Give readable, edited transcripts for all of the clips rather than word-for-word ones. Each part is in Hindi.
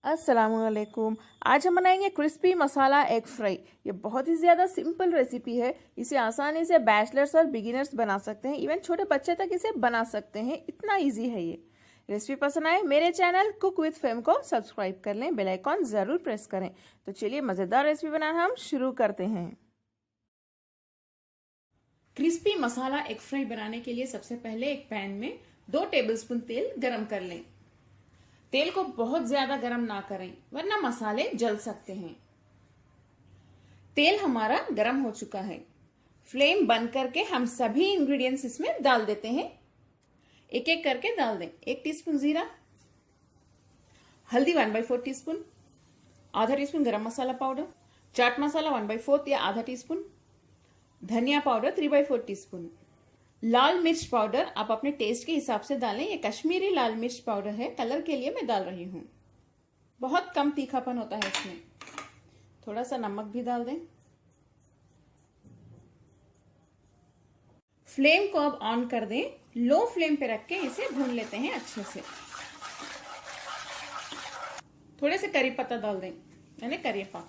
अस्सलामुअलैकुम। आज हम बनाएंगे क्रिस्पी मसाला एग फ्राई। ये बहुत ही ज़्यादा सिंपल रेसिपी है। इसे आसानी से बैचलर्स और बिगिनर्स बना सकते हैं, इवन छोटे बच्चे तक इसे बना सकते हैं। इतना इजी है ये। रेसिपी पसंद आए मेरे चैनल कुक विद फेम को सब्सक्राइब कर लें, बेल आइकॉन ज़रूर प्रेस करें। तो चलिए मज़ेदार रेसिपी बनाना हम शुरू करते हैं। क्रिस्पी मसाला एग फ्राई बनाने के लिए सबसे पहले एक पैन में 2 टेबलस्पून तेल गरम कर लें। तेल को बहुत ज्यादा गरम ना करें वरना मसाले जल सकते हैं। तेल हमारा गरम हो चुका है। फ्लेम बंद करके हम सभी इंग्रेडिएंट्स इसमें डाल देते हैं। एक एक करके डाल दें। 1 टीस्पून जीरा, हल्दी 1/4 टीस्पून, आधा टीस्पून गरम मसाला पाउडर, चाट मसाला 1/4 या आधा टीस्पून, धनिया पाउडर 3/4 टीस्पून, लाल मिर्च पाउडर आप अपने टेस्ट के हिसाब से डालें। ये कश्मीरी लाल मिर्च पाउडर है, कलर के लिए मैं डाल रही हूं। बहुत कम तीखापन होता है इसमें। थोड़ा सा नमक भी डाल दें। फ्लेम को अब ऑन कर दें। लो फ्लेम पे रख के इसे भून लेते हैं अच्छे से। थोड़े से करी पत्ता डाल दें, यानी करी पाक।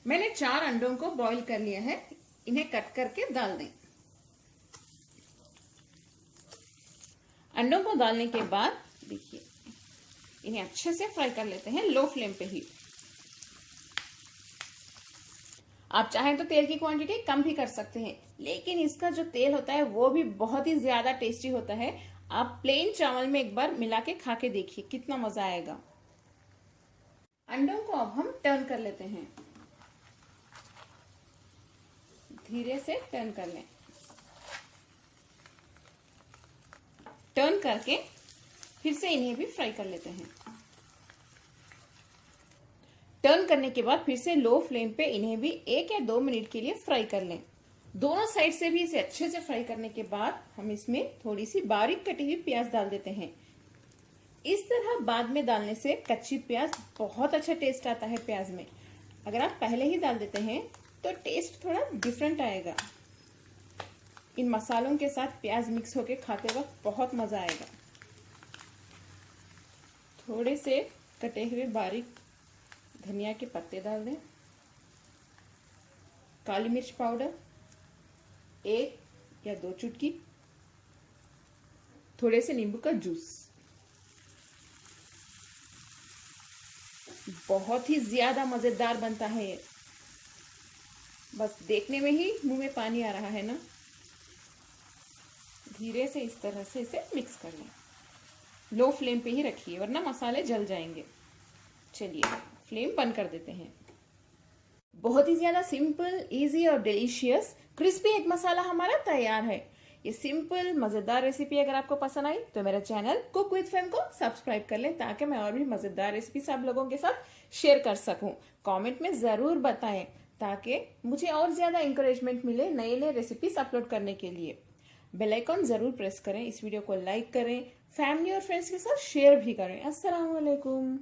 मैंने 4 अंडों को बॉईल कर लिया है, इन्हें कट करके डाल दें। अंडों को डालने के बाद देखिए इन्हें अच्छे से फ्राई कर लेते हैं लो फ्लेम पे ही। आप चाहें तो तेल की क्वांटिटी कम भी कर सकते हैं, लेकिन इसका जो तेल होता है वो भी बहुत ही ज्यादा टेस्टी होता है। आप प्लेन चावल में एक बार मिला के खा के देखिए कितना मजा आएगा। अंडों को अब हम टर्न कर लेते हैं। धीरे से टर्न कर लें। टर्न करके फिर से इन्हें भी फ्राई कर लेते हैं। टर्न करने के बाद फिर से लो फ्लेम पे इन्हें भी 1 या 2 मिनट के लिए फ्राई कर लें। दोनों साइड से भी इसे अच्छे से फ्राई करने के बाद हम इसमें थोड़ी सी बारीक कटी हुई प्याज डाल देते हैं। इस तरह बाद में डालने से कच्ची प्याज बहुत अच्छा टेस्ट आता है प्याज में। अगर आप पहले ही डाल देते हैं तो टेस्ट थोड़ा डिफरेंट आएगा। इन मसालों के साथ प्याज मिक्स होके खाते वक्त बहुत मजा आएगा। थोड़े से कटे हुए बारीक धनिया के पत्ते डाल दें। काली मिर्च पाउडर 1 या 2 चुटकी, थोड़े से नींबू का जूस। बहुत ही ज्यादा मजेदार बनता है ये। बस देखने में ही मुंह में पानी आ रहा है ना। धीरे से इस तरह से इसे मिक्स कर लें। लो फ्लेम पे ही रखिए वरना मसाले जल जाएंगे। चलिए फ्लेम बंद कर देते हैं। बहुत ही ज्यादा सिंपल, इजी और डिलीशियस क्रिस्पी एग मसाला हमारा तैयार है। ये सिंपल मजेदार रेसिपी अगर आपको पसंद आई तो मेरा चैनल कुक विद फेम को सब्सक्राइब कर लें, ताकि मैं और भी मजेदार रेसिपी आप लोगों के साथ शेयर कर सकूं। कमेंट में जरूर बताएं ताकि मुझे और ज्यादा इंकरेजमेंट मिले नए नए रेसिपीज अपलोड करने के लिए। बेल आइकॉन जरूर प्रेस करें। इस वीडियो को लाइक करें, फैमिली और फ्रेंड्स के साथ शेयर भी करें। अस्सलाम वालेकुम।